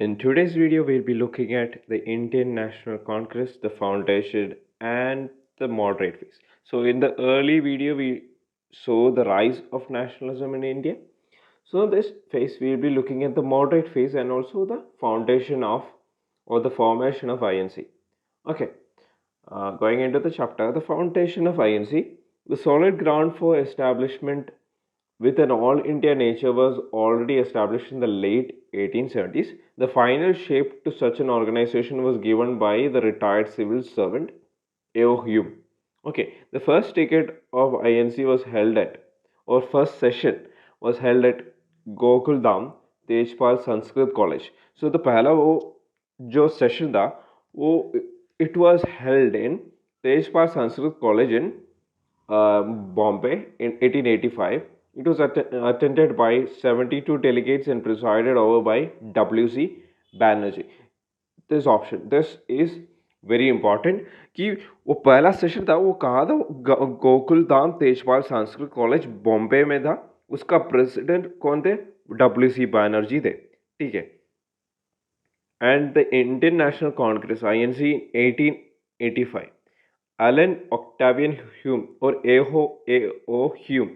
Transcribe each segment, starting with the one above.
In today's video, we'll be looking at the Indian National Congress, the foundation, and the moderate phase. So, in the early video, we saw the rise of nationalism in India. So, in this phase, we'll be looking at the moderate phase and also the foundation of or the formation of INC. Okay, going into the chapter, the foundation of INC, the solid ground for establishment with an all India nature was already established in the late 1870s. The final shape to such an organization was given by the retired civil servant A.O. Hume. Okay, the first ticket of INC was held at, or first session was held at Gokul Dham, Tejpal Sanskrit College. So the पहला वो जो session था वो it was held in Tejpal Sanskrit College in Bombay in 1885. It was attended by 72 delegates and presided over by W.C. Banerjee. This option, this is very important कि वो पहला session था वो कहाँ था गोकुल धाम तेजपाल संस्कृत कॉलेज बॉम्बे में था उसका प्रेसिडेंट कौन थे W.C. बैनर्जी थे ठीक है and the Indian national Congress INC 1885 Alan Octavian Hume or A.O. Hume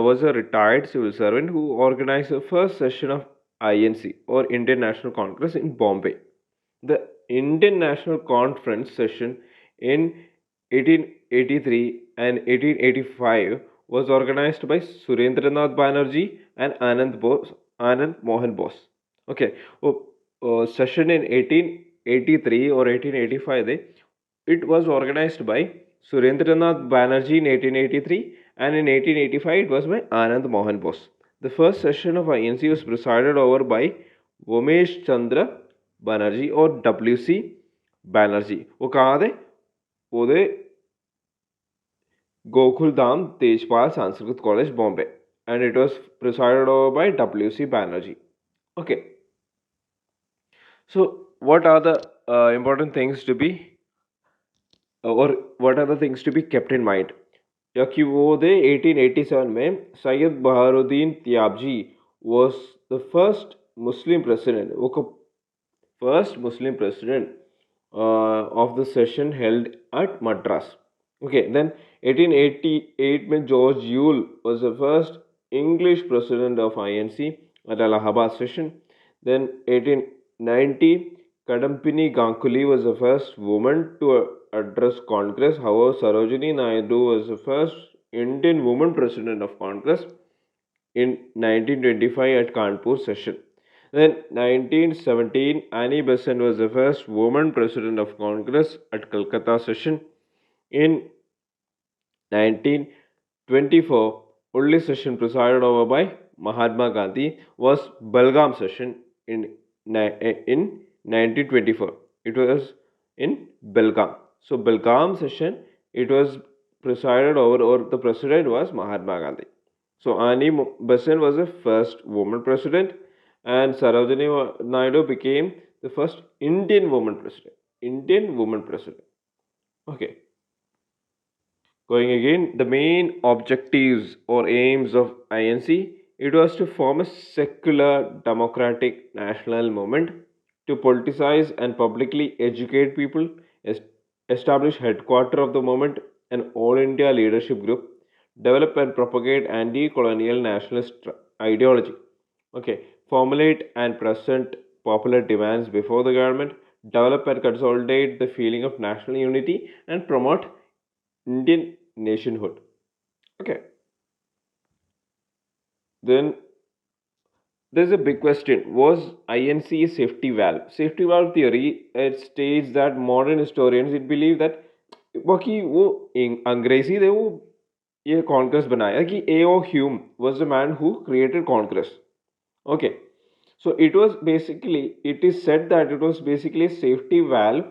was a retired civil servant who organized the first session of INC or Indian National Congress in Bombay. The Indian National Conference session in 1883 and 1885 was organized by Surendranath Banerjee and Anand Mohan Bose. Okay, session in 1883 or 1885 it was organized by Surendranath Banerjee in 1883 and in 1885 it was by Anand Mohan Bose. The first session of INC was presided over by Vomesh Chandra Banerjee or W.C. Banerjee. वो कहाँ थे वो थे Gokul Dham Tejpal Sanskrit college Bombay and it was presided over by W.C. Banerjee. Okay. So what are the important things to be or what are the things to be kept in mind? कि वो थे 1887 में Syed Baharuddin Tyabji was the first Muslim president. वो first Muslim president of the session held at Madras. Okay, then 1888 में George Yule was the first English president of INC at Allahabad session. Then 1890 Kadampini Ganguly was the first woman to address Congress. However, Sarojini Naidu was the first Indian woman president of Congress in 1925 at Kanpur session. Then 1917 Annie Besant was the first woman president of Congress at Calcutta session. In 1924 only session presided over by Mahatma Gandhi was Belgaum session in 1924. It was in Belgaum. So Belgaum session it was presided over or the president was Mahatma Gandhi. So Annie Besant was the first woman president and Sarojini Naidu became the first Indian woman president. Indian woman president. Okay. Going again, the main objectives or aims of INC, it was to form a secular democratic national movement, to politicize and publicly educate people, establish headquarters of the movement, an all India leadership group, develop and propagate anti-colonial nationalist ideology. Okay, formulate and present popular demands before the government, develop and consolidate the feeling of national unity, and promote Indian nationhood. Okay. Then there's a big question. Was INC a safety valve? Safety valve theory, it states that modern historians it believe that बाकी वो अंग्रेजी थे वो ये कांग्रेस बनाया कि A.O. Hume was the man who created Congress. Okay. So it was basically, it is said that it was basically a safety valve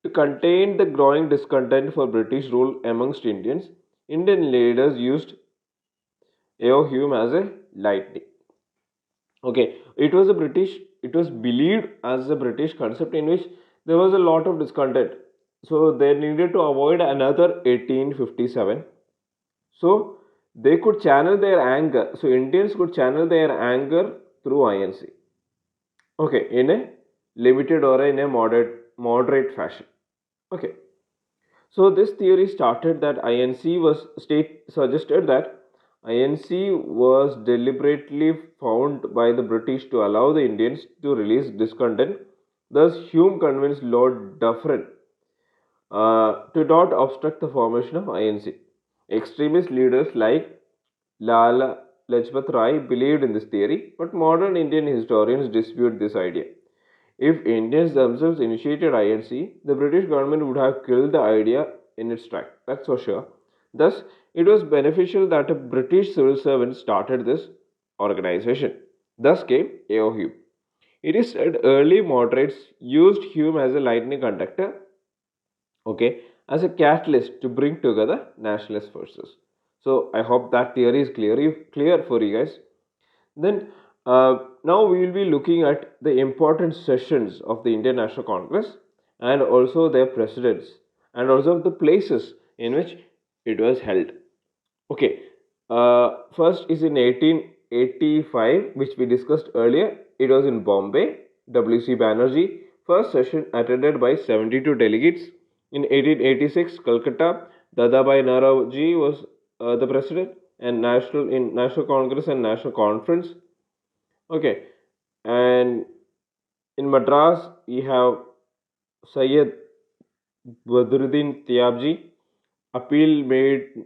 to contain the growing discontent for British rule amongst Indians. Indian leaders used A.O. Hume as a lightning. Okay, it was believed as a British concept in which there was a lot of discontent. So they needed to avoid another 1857. So they could channel their anger. So Indians could channel their anger through INC. Okay, in a limited or in a moderate fashion. Okay. So this theory started that INC was state suggested that INC was deliberately found by the British to allow the Indians to release discontent. Thus, Hume convinced Lord Dufferin to not obstruct the formation of INC. Extremist leaders like Lala Lajpat Rai believed in this theory, but modern Indian historians dispute this idea. If Indians themselves initiated INC, the British government would have killed the idea in its track. That's for sure. Thus, it was beneficial that a British civil servant started this organization. Thus came A.O. Hume. It is said early moderates used Hume as a lightning conductor, okay, as a catalyst to bring together nationalist forces. So I hope that theory is clear for you guys. Then now we will be looking at the important sessions of the Indian National Congress and also their presidents and also the places in which it was held. Okay, first is in 1885, which we discussed earlier. It was in Bombay. W.C. Banerjee. First session attended by 72 delegates. In 1886, Calcutta. Dadabhai Naoroji was the president, and National Congress and National Conference. Okay, and in Madras we have Syed Badruddin Tyabji. Appeal made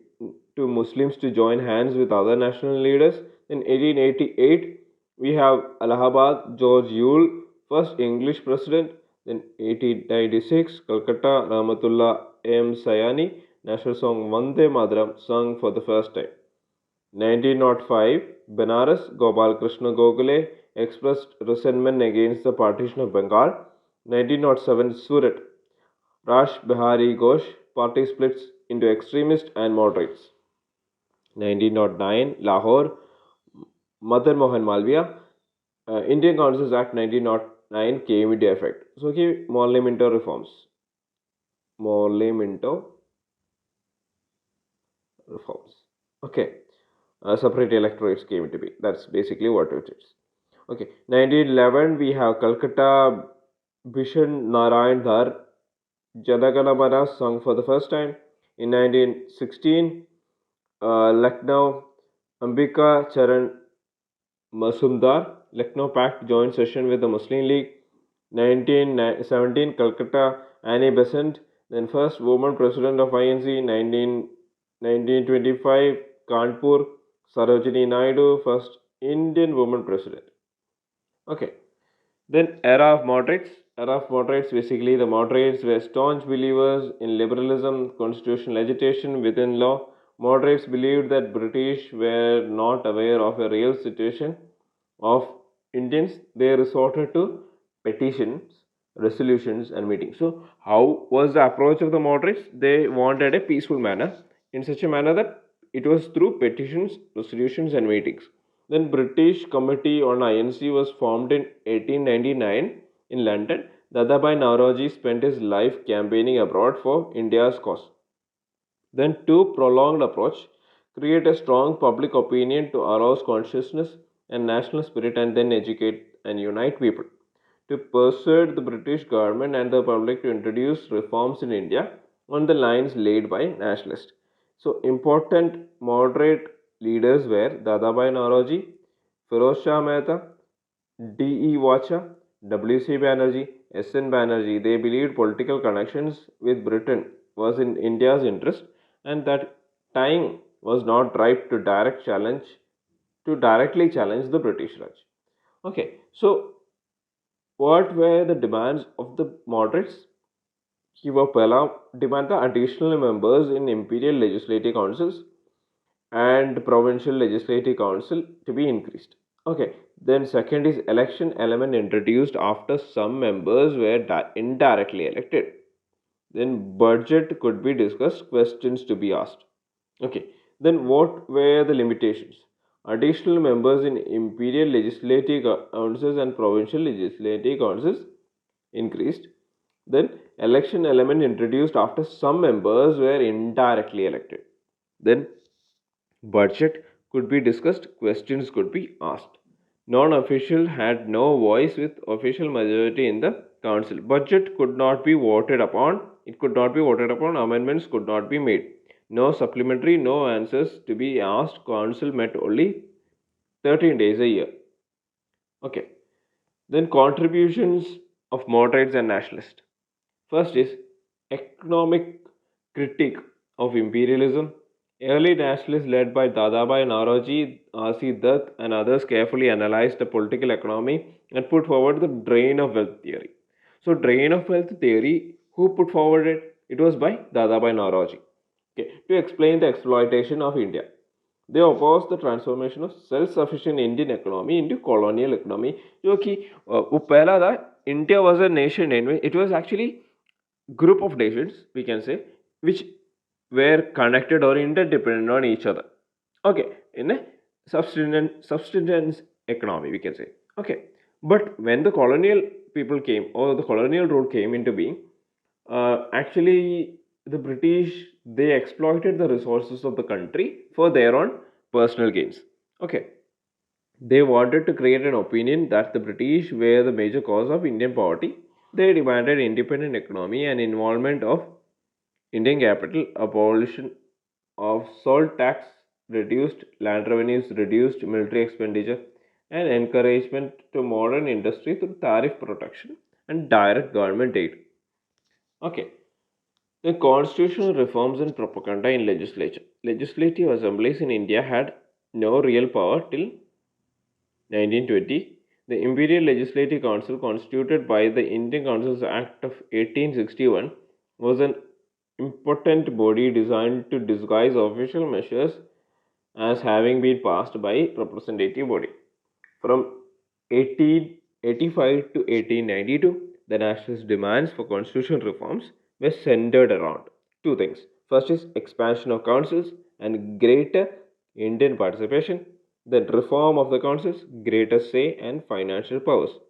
to Muslims to join hands with other national leaders. In 1888, we have Allahabad George Yule, first English president. Then 1896, Calcutta Rahmatullah M. Sayani, national song Vande Mataram sung for the first time. 1905, Benares Gopal Krishna Gokhale expressed resentment against the partition of Bengal. 1907, Surat Rash Bihari Ghosh party splits into extremists and moderates. 1909, Lahore, Madan Mohan Malviya, Indian Councils Act 1909 came into effect. So, okay, Morley Minto reforms. Morley Minto reforms. Okay, separate electorates came into being. That's basically what it is. Okay, 1911 we have Calcutta Bishan Narayan Dhar Janagana Mana sung for the first time. In 1916, Lucknow Ambika Charan Mazumdar, Lucknow Pact joint session with the Muslim League. 1917, Calcutta Annie Besant, then first woman president of INC. 1925, Kanpur Sarojini Naidu, first Indian woman president. Okay. Then era of moderates. Era of moderates, basically the moderates were staunch believers in liberalism, constitutional agitation within law. Moderates believed that British were not aware of a real situation of Indians. They resorted to petitions, resolutions and meetings. So how was the approach of the moderates? They wanted a peaceful manner, in such a manner that it was through petitions, resolutions and meetings. Then British Committee on INC was formed in 1899 in London. Dadabhai Naoroji spent his life campaigning abroad for India's cause. Then two prolonged approach, create a strong public opinion to arouse consciousness and national spirit and then educate and unite people. To persuade the British government and the public to introduce reforms in India on the lines laid by nationalists. So important moderate leaders were Dadabhai Naoroji, Firoz Shah Mehta, D.E. Vacha, W.C. Banerjee, S.N. Banerjee. They believed political connections with Britain was in India's interest and that time was not ripe to directly challenge the British Raj. Okay, so what were the demands of the moderates? He demanded additional members in imperial legislative councils and provincial legislative council to be increased. Okay, then second is election element introduced after some members were indirectly elected. Then budget could be discussed, questions to be asked. Okay, then what were the limitations? Additional members in imperial legislative councils and provincial legislative councils increased. Then election element introduced after some members were indirectly elected. Then budget could be discussed, questions could be asked. Non-official had no voice with official majority in the council. Budget could not be voted upon. It could not be voted upon. Amendments could not be made. No supplementary, no answers to be asked. Council met only 13 days a year. Okay. Then contributions of moderates and nationalists. First is economic critique of imperialism. Early nationalists led by Dadabhai Naoroji, R.C. Dutt and others carefully analyzed the political economy and put forward the drain of wealth theory. So drain of wealth theory, who put forward it? It was by Dadabhai Naoroji. Okay, to explain the exploitation of India. They opposed the transformation of self-sufficient Indian economy into colonial economy. जो कि वो पहला था, India was a nation anyway. It was actually group of nations, we can say, which were connected or interdependent on each other. Okay, in a subsistence economy, we can say. Okay, but when the colonial people came or the colonial rule came into being, actually the British, they exploited the resources of the country for their own personal gains. Okay, they wanted to create an opinion that the British were the major cause of Indian poverty. They demanded independent economy and involvement of Indian capital, abolition of salt tax, reduced land revenues, reduced military expenditure, and encouragement to modern industry through tariff protection and direct government aid. Okay, the constitutional reforms and propaganda in legislature. Legislative assemblies in India had no real power till 1920. The Imperial Legislative Council, constituted by the Indian Councils Act of 1861, was an important body designed to disguise official measures as having been passed by representative body. From 1885 to 1892, the nationalist demands for constitutional reforms were centered around two things. First is expansion of councils and greater Indian participation. Then reform of the councils, greater say and financial powers.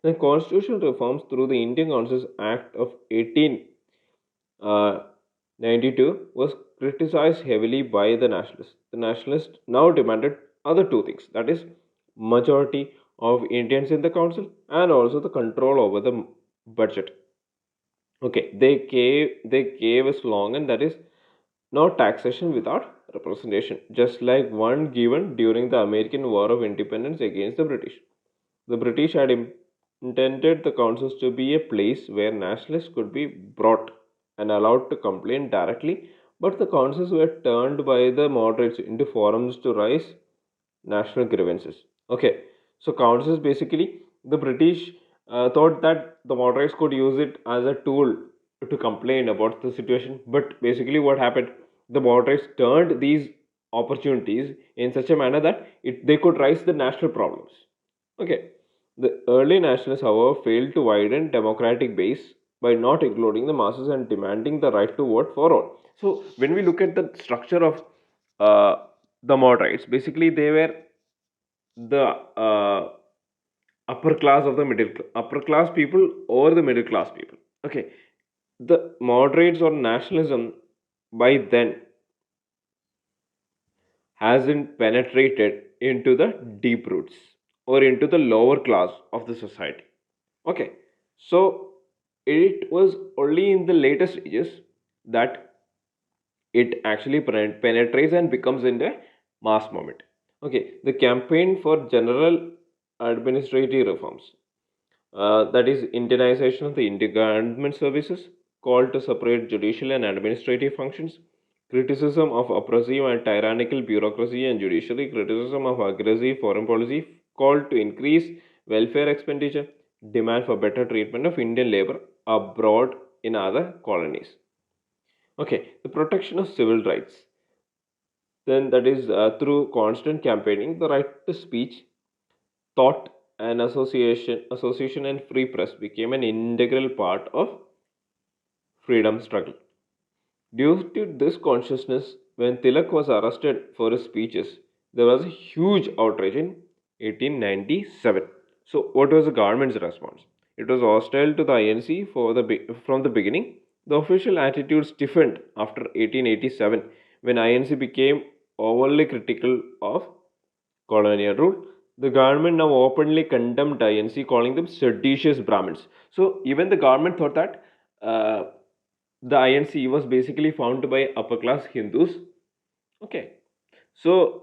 The constitutional reforms through the Indian Councils Act of 1892 was criticized heavily by the nationalists. The nationalists now demanded other two things, that is, majority of Indians in the council and also the control over the budget. Okay, they gave a slogan that is no taxation without representation, just like one given during the American War of Independence against the British. The British had intended the councils to be a place where nationalists could be brought and allowed to complain directly, but the councils were turned by the moderates into forums to raise national grievances. Okay, so councils basically, the British thought that the moderates could use it as a tool to complain about the situation, but basically, what happened? The moderates turned these opportunities in such a manner that they could raise the national problems. Okay, the early nationalists, however, failed to widen democratic base by not including the masses and demanding the right to vote for all. So, when we look at the structure of the moderates, basically they were the upper class of the upper class people or the middle class people. Okay, the moderates or nationalism by then hasn't penetrated into the deep roots or into the lower class of the society. Okay, so it was only in the later stages that it actually penetrates and becomes in the mass movement. Okay, the campaign for general administrative reforms, that is Indianization of the Indian government services, call to separate judicial and administrative functions, criticism of oppressive and tyrannical bureaucracy and judiciary, criticism of aggressive foreign policy, call to increase welfare expenditure, demand for better treatment of Indian labor abroad in other colonies. Okay, the protection of civil rights. Then that is through constant campaigning, the right to speech, thought and association and free press became an integral part of freedom struggle. Due to this consciousness, when Tilak was arrested for his speeches, there was a huge outrage in 1897. So, what was the government's response? It was hostile to the INC from the beginning. The official attitude stiffened after 1887 when INC became overly critical of colonial rule. the government now openly condemned INC, calling them seditious Brahmins. So even the government thought that the INC was basically founded by upper class Hindus. Okay, so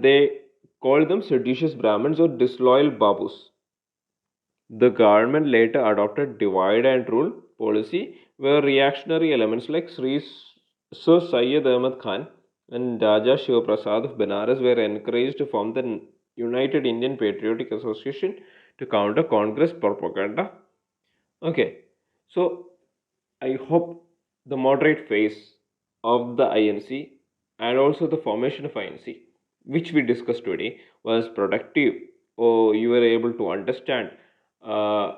they called them seditious Brahmins or disloyal Babus. The government later adopted divide and rule policy where reactionary elements like Sir Syed Ahmad Khan and Raja Shiva Prasad of Benares were encouraged to form the United Indian Patriotic Association to counter Congress propaganda. Okay, so I hope the moderate phase of the INC and also the formation of INC, which we discussed today, was productive, or you were able to understand uh,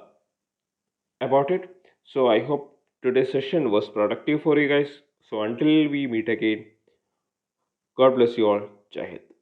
about it. So I hope today's session was productive for you guys. So until we meet again, God bless you all. Jai Hind.